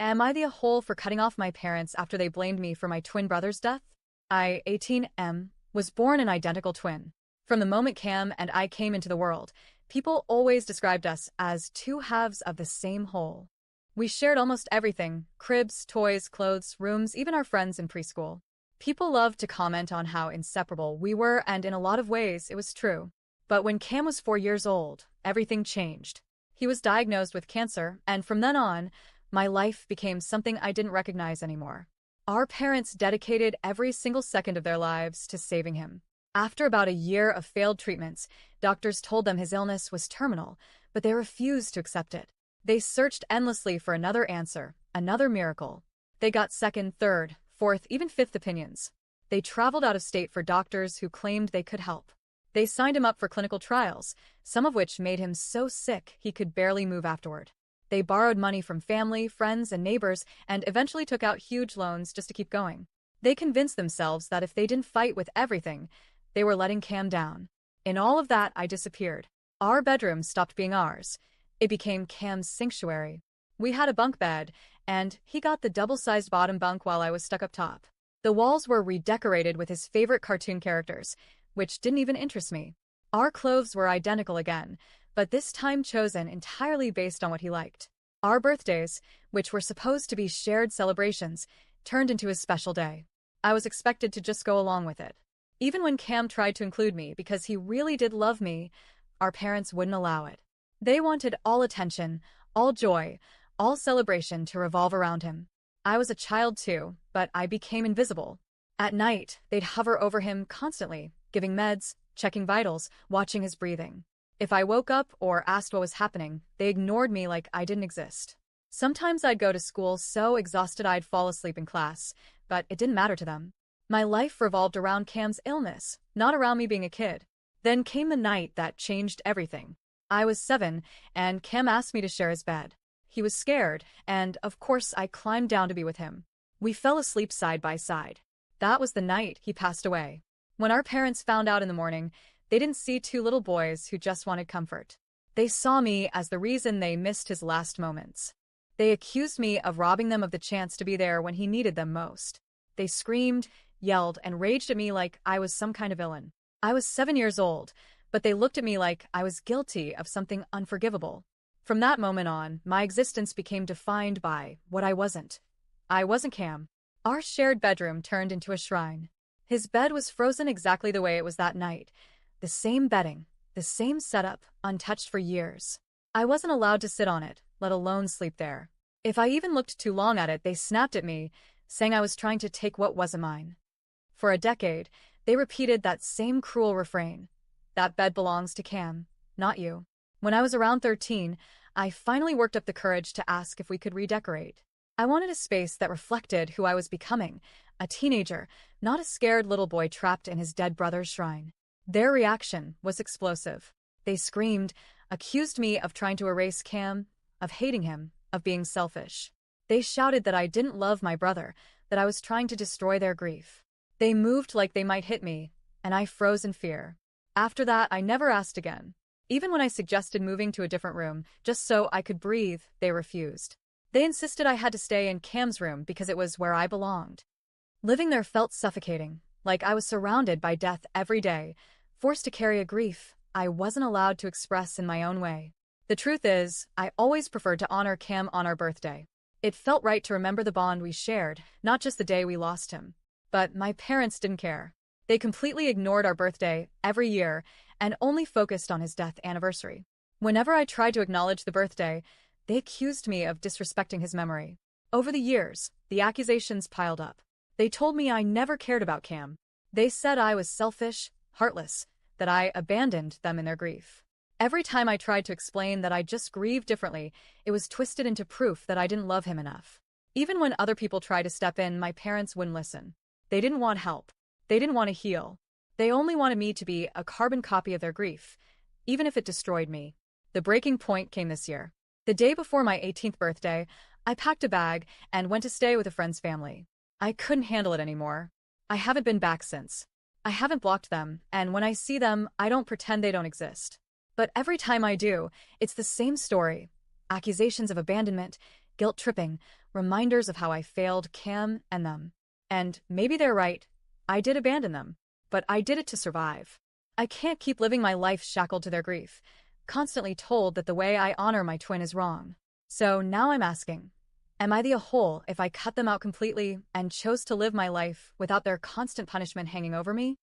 Am I the a-hole for cutting off my parents after they blamed me for my twin brother's death? I, 18M, was born an identical twin. From the moment Cam and I came into the world, people always described us as two halves of the same whole. We shared almost everything: cribs, toys, clothes, rooms, even our friends in preschool. People loved to comment on how inseparable we were, and in a lot of ways, it was true. But when Cam was 4 years old, everything changed. He was diagnosed with cancer, and from then on, my life became something I didn't recognize anymore. Our parents dedicated every single second of their lives to saving him. After about a year of failed treatments, doctors told them his illness was terminal, but they refused to accept it. They searched endlessly for another answer, another miracle. They got second, third, fourth, even fifth opinions. They traveled out of state for doctors who claimed they could help. They signed him up for clinical trials, some of which made him so sick he could barely move afterward. They borrowed money from family, friends, and neighbors, and eventually took out huge loans just to keep going. They convinced themselves that if they didn't fight with everything, they were letting Cam down. In all of that, I disappeared. Our bedroom stopped being ours. It became Cam's sanctuary. We had a bunk bed, and he got the double-sized bottom bunk while I was stuck up top. The walls were redecorated with his favorite cartoon characters, which didn't even interest me. Our clothes were identical again, but this time chosen entirely based on what he liked. Our birthdays, which were supposed to be shared celebrations, turned into his special day. I was expected to just go along with it. Even when Cam tried to include me because he really did love me, our parents wouldn't allow it. They wanted all attention, all joy, all celebration to revolve around him. I was a child too, but I became invisible. At night, they'd hover over him constantly, giving meds, checking vitals, watching his breathing. If I woke up or asked what was happening, they ignored me like I didn't exist. Sometimes I'd go to school so exhausted I'd fall asleep in class, but it didn't matter to them. My life revolved around Cam's illness, not around me being a kid. Then came the night that changed everything. I was 7, and Cam asked me to share his bed. He was scared, and of course I climbed down to be with him. We fell asleep side by side. That was the night he passed away. When our parents found out in the morning, they didn't see two little boys who just wanted comfort. They saw me as the reason they missed his last moments. They accused me of robbing them of the chance to be there when he needed them most. They screamed, yelled, and raged at me like I was some kind of villain. I was 7 years old, but they looked at me like I was guilty of something unforgivable. From that moment on, my existence became defined by what I wasn't. I wasn't Cam. Our shared bedroom turned into a shrine. His bed was frozen exactly the way it was that night. The same bedding, the same setup, untouched for years. I wasn't allowed to sit on it, let alone sleep there. If I even looked too long at it, they snapped at me, saying I was trying to take what wasn't mine. For a decade, they repeated that same cruel refrain. That bed belongs to Cam, not you. When I was around 13, I finally worked up the courage to ask if we could redecorate. I wanted a space that reflected who I was becoming, a teenager, not a scared little boy trapped in his dead brother's shrine. Their reaction was explosive. They screamed, accused me of trying to erase Cam, of hating him, of being selfish. They shouted that I didn't love my brother, that I was trying to destroy their grief. They moved like they might hit me, and I froze in fear. After that, I never asked again. Even when I suggested moving to a different room, just so I could breathe, they refused. They insisted I had to stay in Cam's room because it was where I belonged. Living there felt suffocating, like I was surrounded by death every day, forced to carry a grief I wasn't allowed to express in my own way. The truth is, I always preferred to honor Cam on our birthday. It felt right to remember the bond we shared, not just the day we lost him. But my parents didn't care. They completely ignored our birthday every year and only focused on his death anniversary. Whenever I tried to acknowledge the birthday, they accused me of disrespecting his memory. Over the years, the accusations piled up. They told me I never cared about Cam. They said I was selfish, heartless, that I abandoned them in their grief. Every time I tried to explain that I just grieved differently, it was twisted into proof that I didn't love him enough. Even when other people tried to step in, my parents wouldn't listen. They didn't want help. They didn't want to heal. They only wanted me to be a carbon copy of their grief, even if it destroyed me. The breaking point came this year. The day before my 18th birthday, I packed a bag and went to stay with a friend's family. I couldn't handle it anymore. I haven't been back since. I haven't blocked them, and when I see them, I don't pretend they don't exist. But every time I do, it's the same story. Accusations of abandonment, guilt tripping, reminders of how I failed Cam and them. And maybe they're right. I did abandon them, but I did it to survive. I can't keep living my life shackled to their grief, constantly told that the way I honor my twin is wrong. So now I'm asking, am I the whole if I cut them out completely and chose to live my life without their constant punishment hanging over me?